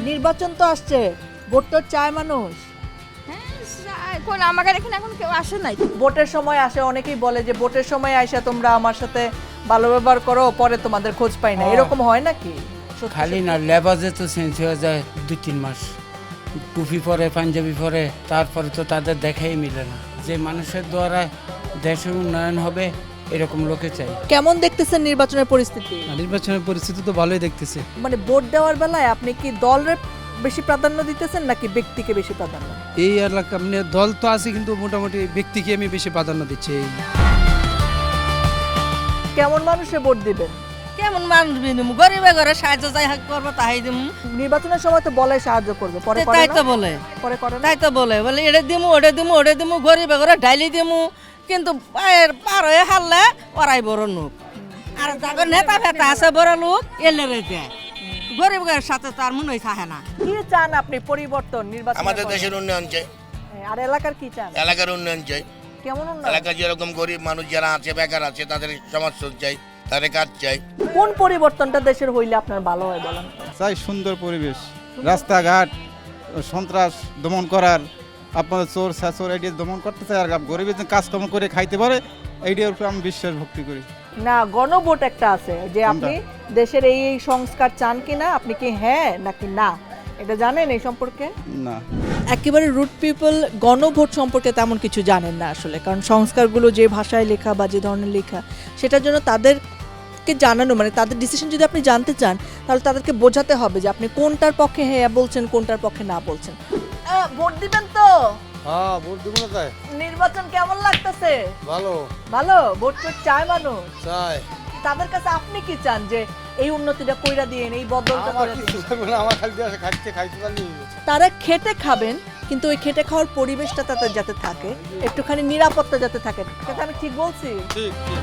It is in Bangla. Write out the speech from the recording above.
নির্বাচন তো আসছে, ভোট তো চায় মানুষ। এখন আমাদের এখানে এখন কেউ আসে নাই। ভোটের সময় আসে, অনেকেই বলে যে ভোটের সময় আইসা তোমরা আমার সাথে ভালো ব্যবহার করো, পরে তোমাদের খোঁজ পাই না, এরকম হয় নাকি? সত্যি খালি সত্যি? না, লেবাজে তো চেঞ্জ হয়ে যায় 2-3 মাস। টুপি পরে, পাঞ্জাবি পরে, তারপরে তো তাদের দেখাই মিলে না। যে মানুষের দ্বারা দেশের উন্নয়ন হবে এরকম লোকে চাই। কেমন দেখতেছেন নির্বাচনের পরিস্থিতি? নির্বাচনের পরিস্থিতি তো ভালোই দেখতেছি। মানে ভোট দেওয়ার বেলায় আপনি কি দলের বেশি প্রাধান্য দিতেছেন নাকি ব্যক্তিকে বেশি প্রাধান্য? এই এলাকা মানে দল তো আছে, কিন্তু মোটামুটি ব্যক্তিকে আমি বেশি প্রাধান্য দিচ্ছি। কেমন মানুষে ভোট দিবেন? কেমন মানুষ দিম, গরিবে ঘরে সাহায্য যাই করবো তাই দিম। নির্বাচনের সময় তো বলে সাহায্য করবে, পরে করে তাই না? তো বলে, পরে করে না? তাই তো বলে এটা দিমু ওটা দিমু ওটা দিমু, গরিবে ঘরে ডাইলি দিমু, কিন্তু পায়ের পার হয়ে হারলে ওরাই বড় লোক। আর যাদের নেতা ফেতা আছে বড় লোক এলে দেয়, গরিব ঘরের সাথে তার মনে হয় থাকে না। কি চান আপনি পরিবর্তন নির্বাচন? আমাদের দেশের উন্নয়ন চাই, আর এলাকার কি চান? এলাকার উন্নয়ন চাই। কেমন উন্নয়ন? এলাকার যেরকম গরিব মানুষ যারা আছে, বেকার আছে, তাদের সমাজসেবা চাই, তাদের কাজ চাই। কোন পরিবর্তনটা দেশের হইলে আপনার ভালো হয় বলেন? চাই সুন্দর পরিবেশ, রাস্তাঘাট, সন্ত্রাস দমন করার, আপনার চোর ছাচোর এটি দমন করতে চাই। আর গরিবের যে কাজকর্ম করে খাইতে পারে, এইটার উপরে আমি বিশ্বাস ভক্তি করি। না, গণভোট একটা আছে যে আপনি দেশের এই এই সংস্কার চান কিনা, আপনি কি হ্যাঁ নাকি না, এটা জানেন এই সম্পর্কে? না, একেবারে রুট পিপল গণভোট সম্পর্কে তেমন কিছু জানেন না আসলে, কারণ সংস্কারগুলো যে ভাষায় লেখা বা যে ধরনের লেখা, সেটার জন্য তাদেরকে জানানো, মানে তাদের ডিসিশন যদি আপনি জানতে চান তাহলে তাদেরকে বোঝাতে হবে যে আপনি কোনটার পক্ষে হ্যাঁ বলছেন, কোনটার পক্ষে না বলছেন। ভোট দিবেন তো? হ্যাঁ ভোট দিব না তাই। নির্বাচন কেমন লাগতেছে? ভালো ভালো। ভোট তো চায় মানুষ, চাই। তাদের কাছে আপনি কি চান যে এই উন্নতিটা কইরা দিয়েন, এই বদলটা করে দিন? আমার খালি দিয়ে খাইতে পারি। তারা খেটে খাবেন, কিন্তু ওই খেটে খাওয়ার পরিবেশটা তাদের যাতে থাকে, একটুখানি নিরাপত্তা যাতে থাকে। এটা আমি ঠিক বলছি? ঠিক ঠিক।